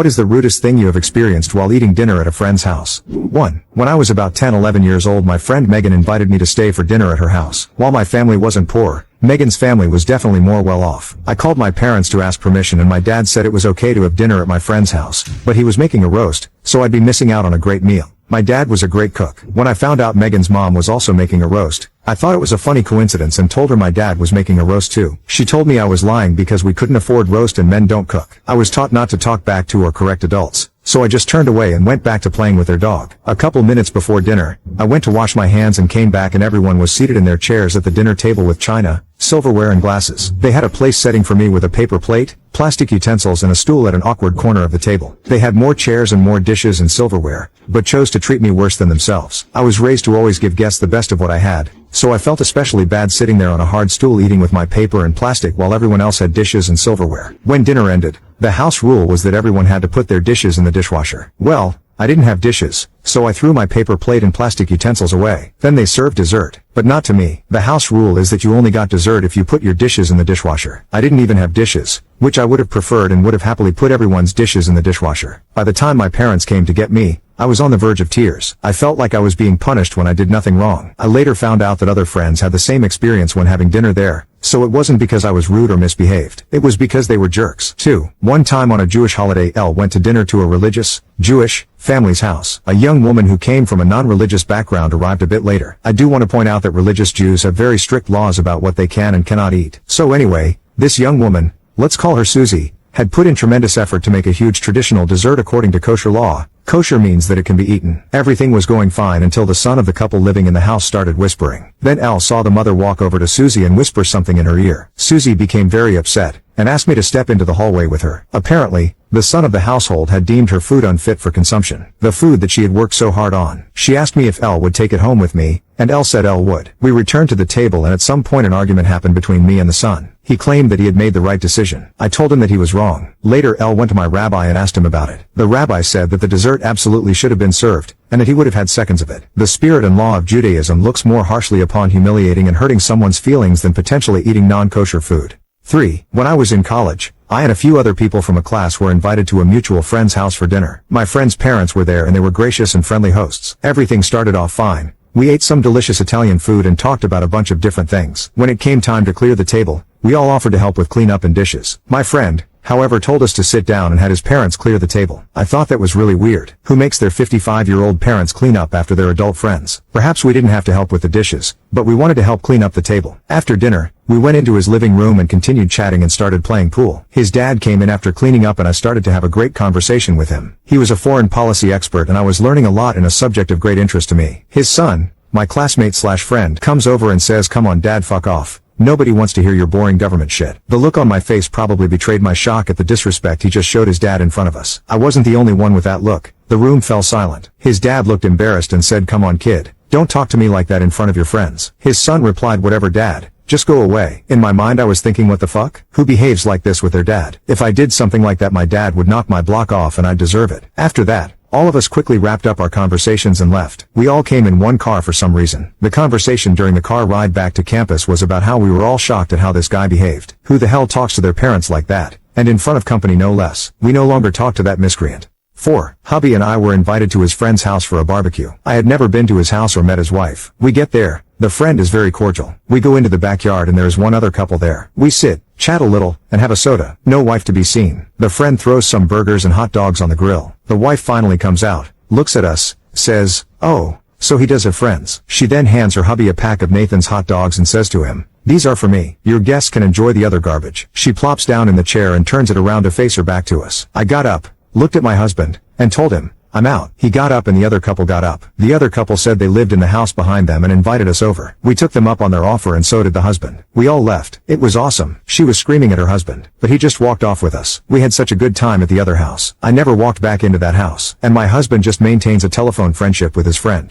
What is the rudest thing you have experienced while eating dinner at a friend's house? 1. When I was about 10-11 years old, my friend Megan invited me to stay for dinner at her house. While my family wasn't poor, Megan's family was definitely more well off. I called my parents to ask permission and my dad said it was okay to have dinner at my friend's house, but he was making a roast, so I'd be missing out on a great meal. My dad was a great cook. When I found out Megan's mom was also making a roast, I thought it was a funny coincidence and told her my dad was making a roast too. She told me I was lying because we couldn't afford roast and men don't cook. I was taught not to talk back to or correct adults, so I just turned away and went back to playing with their dog. A couple minutes before dinner, I went to wash my hands and came back and everyone was seated in their chairs at the dinner table with china, silverware and glasses. They had a place setting for me with a paper plate, plastic utensils and a stool at an awkward corner of the table. They had more chairs and more dishes and silverware, but chose to treat me worse than themselves. I was raised to always give guests the best of what I had, so I felt especially bad sitting there on a hard stool eating with my paper and plastic while everyone else had dishes and silverware. When dinner ended, the house rule was that everyone had to put their dishes in the dishwasher. Well, I didn't have dishes, so I threw my paper plate and plastic utensils away. Then they served dessert, but not to me. The house rule is that you only got dessert if you put your dishes in the dishwasher. I didn't even have dishes, which I would have preferred and would have happily put everyone's dishes in the dishwasher. By the time my parents came to get me, I was on the verge of tears. I felt like I was being punished when I did nothing wrong. I later found out that other friends had the same experience when having dinner there, so it wasn't because I was rude or misbehaved. It was because they were jerks. 2. One time on a Jewish holiday, Elle went to dinner to a religious, Jewish, family's house. A young woman who came from a non-religious background arrived a bit later. I do want to point out that religious Jews have very strict laws about what they can and cannot eat. So anyway, this young woman, let's call her Susie, had put in tremendous effort to make a huge traditional dessert according to kosher law. Kosher means that it can be eaten. Everything was going fine until the son of the couple living in the house started whispering. Then Elle saw the mother walk over to Susie and whisper something in her ear. Susie became very upset and asked me to step into the hallway with her. Apparently, the son of the household had deemed her food unfit for consumption, the food that she had worked so hard on. She asked me if Elle would take it home with me, and Elle said Elle would. We returned to the table and at some point an argument happened between me and the son. He claimed that he had made the right decision. I told him that he was wrong. Later Elle went to my rabbi and asked him about it. The rabbi said that the dessert absolutely should have been served, and that he would have had seconds of it. The spirit and law of Judaism looks more harshly upon humiliating and hurting someone's feelings than potentially eating non-kosher food. 3. When I was in college, I and a few other people from a class were invited to a mutual friend's house for dinner. My friend's parents were there and they were gracious and friendly hosts. Everything started off fine. We ate some delicious Italian food and talked about a bunch of different things. When it came time to clear the table, we all offered to help with cleanup and dishes. My friend, however, told us to sit down and had his parents clear the table. I thought that was really weird. Who makes their 55-year-old parents clean up after their adult friends? Perhaps we didn't have to help with the dishes, but we wanted to help clean up the table. After dinner, we went into his living room and continued chatting and started playing pool. His dad came in after cleaning up and I started to have a great conversation with him. He was a foreign policy expert and I was learning a lot in a subject of great interest to me. His son, my classmate/friend, comes over and says, "Come on dad, fuck off. Nobody wants to hear your boring government shit." The look on my face probably betrayed my shock at the disrespect he just showed his dad in front of us. I wasn't the only one with that look. The room fell silent. His dad looked embarrassed and said, "Come on kid, don't talk to me like that in front of your friends." His son replied, "Whatever dad, just go away." In my mind I was thinking, what the fuck? Who behaves like this with their dad? If I did something like that my dad would knock my block off and I'd deserve it. After that, all of us quickly wrapped up our conversations and left. We all came in one car for some reason. The conversation during the car ride back to campus was about how we were all shocked at how this guy behaved. Who the hell talks to their parents like that? And in front of company no less. We no longer talk to that miscreant. 4. Hubby and I were invited to his friend's house for a barbecue. I had never been to his house or met his wife. We get there. The friend is very cordial. We go into the backyard and there is one other couple there. We sit, chat a little, and have a soda. No wife to be seen. The friend throws some burgers and hot dogs on the grill. The wife finally comes out, looks at us, says, "Oh, so he does have friends." She then hands her hubby a pack of Nathan's hot dogs and says to him, "These are for me. Your guests can enjoy the other garbage." She plops down in the chair and turns it around to face her back to us. I got up, looked at my husband, and told him, "I'm out." He got up and the other couple got up. The other couple said they lived in the house behind them and invited us over. We took them up on their offer and so did the husband. We all left. It was awesome. She was screaming at her husband, but he just walked off with us. We had such a good time at the other house. I never walked back into that house. And my husband just maintains a telephone friendship with his friend.